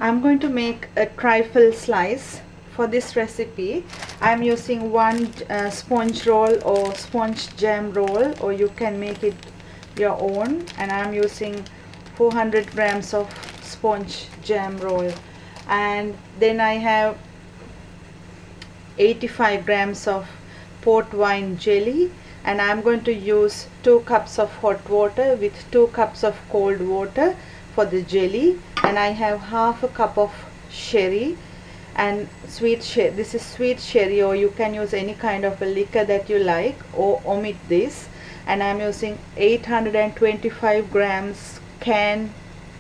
I'm going to make a trifle slice. For this recipe I'm using one sponge roll or sponge jam roll, or you can make it your own, and I'm using 400 grams of sponge jam roll. And then I have 85 grams of port wine jelly, and I'm going to use 2 cups of hot water with 2 cups of cold water for the jelly. And I have half a cup of sherry and sweet sherry. This is sweet sherry, or you can use any kind of a liquor that you like, or omit this. And I'm using 825 grams canned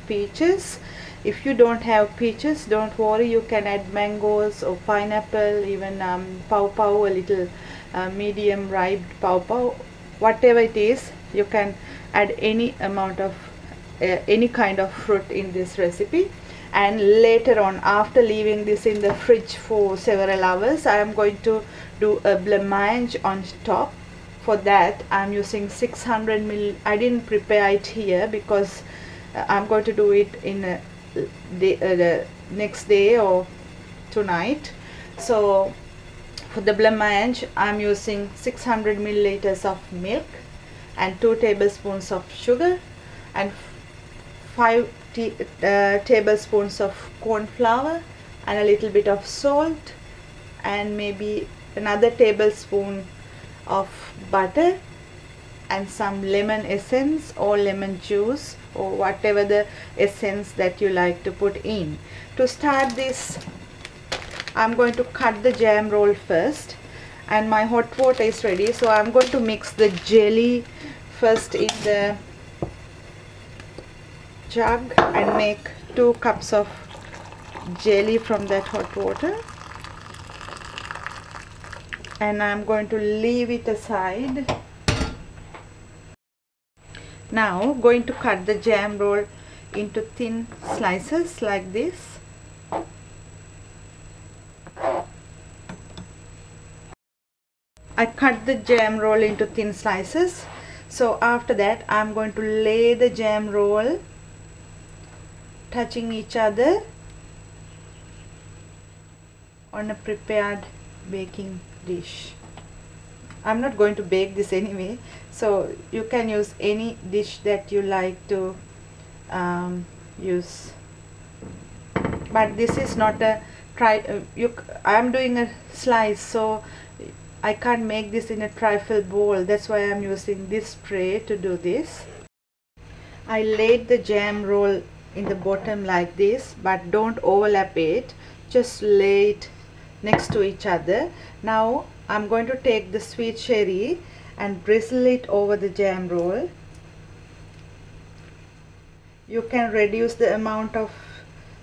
peaches. If you don't have peaches, don't worry, you can add mangoes or pineapple, even pawpaw, a little medium ripe pawpaw, whatever it is. You can add any amount of any kind of fruit in this recipe. And later on, after leaving this in the fridge for several hours, I am going to do a blancmange on top. For that I'm using 600 ml. I didn't prepare it here because I'm going to do it in the next day or tonight. So for the blancmange I'm using 600 milliliters of milk and 2 tablespoons of sugar and 5 tablespoons of corn flour and a little bit of salt and maybe another tablespoon of butter and some lemon essence or lemon juice or whatever the essence that you like to put in. To start this, I'm going to cut the jam roll first, and my hot water is ready, so I'm going to mix the jelly first in the jug and make 2 cups of jelly from that hot water, and I'm going to leave it aside. Now going to cut the jam roll into thin slices like this. I cut the jam roll into thin slices. So after that I'm going to lay the jam roll touching each other on a prepared baking dish. I'm not going to bake this anyway, so you can use any dish that you like to use, but this is not a I'm doing a slice, so I can't make this in a trifle bowl. That's why I'm using this tray to do this. I laid the jam roll in the bottom like this, but don't overlap it, just lay it next to each other. Now I'm going to take the sweet sherry and drizzle it over the jam roll. You can reduce the amount of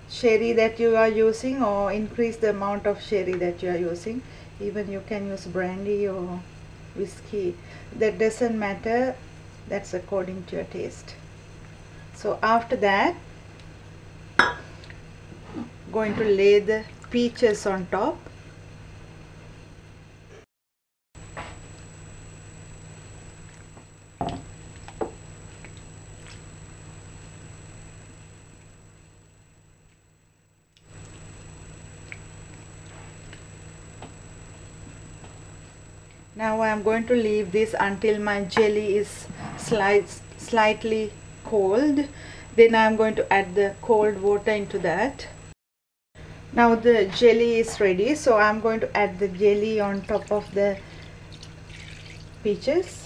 sherry that you are using or increase the amount of sherry that you are using. Even you can use brandy or whiskey, that doesn't matter, that's according to your taste. So after that, going to lay the peaches on top. Now I am going to leave this until my jelly is slightly cold. Then I am going to add the cold water into that. Now the jelly is ready, so I am going to add the jelly on top of the peaches.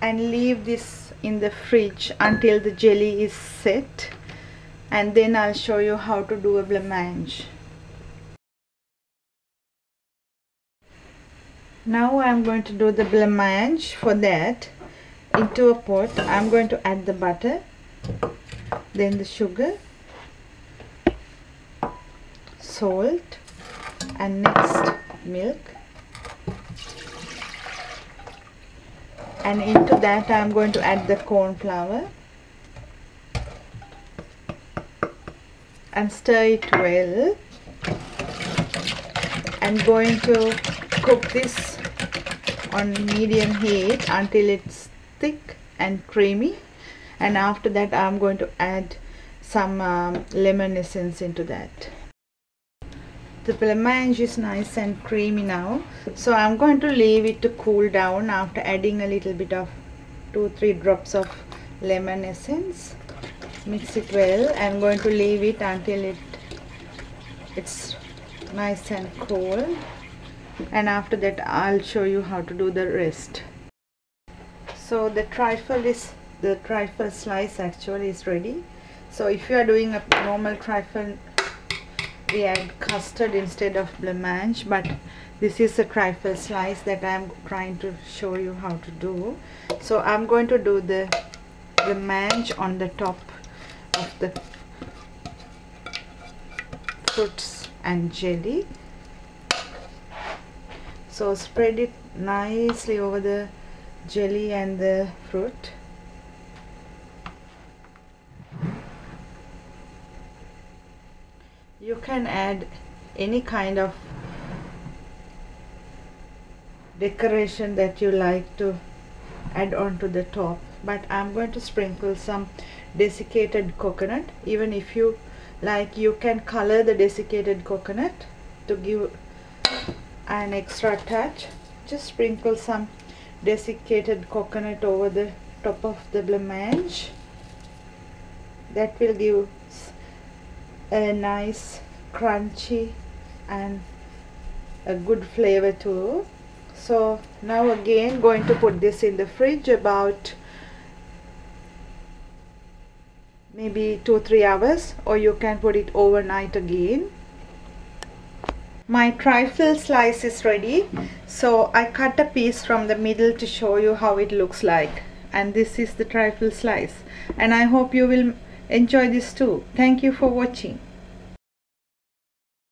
And leave this in the fridge until the jelly is set, and then I'll show you how to do a blancmange. Now I'm going to do the blancmange. For that, into a pot I'm going to add the butter, then the sugar, salt, and next milk. And into that I am going to add the corn flour and stir it well, and going to cook this on medium heat until it's thick and creamy, and after that I'm going to add some lemon essence into that. The blancmange is nice and creamy now, so I'm going to leave it to cool down after adding a little bit of 2-3 drops of lemon essence. Mix it well. I'm going to leave it until it's nice and cool, and after that I'll show you how to do the rest. So the trifle slice actually is ready. So if you are doing a normal trifle, we add custard instead of blancmange, but this is a trifle slice that I'm trying to show you how to do. So I'm going to do the blancmange on the top of the fruits and jelly. So spread it nicely over the jelly and the fruit. You can add any kind of decoration that you like to add on to the top, but I'm going to sprinkle some desiccated coconut. Even if you like, you can color the desiccated coconut to give an extra touch. Just sprinkle some desiccated coconut over the top of the blancmange. That will give a nice crunchy and a good flavor too. So now again going to put this in the fridge about maybe 2-3 hours, or you can put it overnight again. My trifle slice is ready, so I cut a piece from the middle to show you how it looks like, and this is the trifle slice, and I hope you will enjoy this too. Thank you for watching.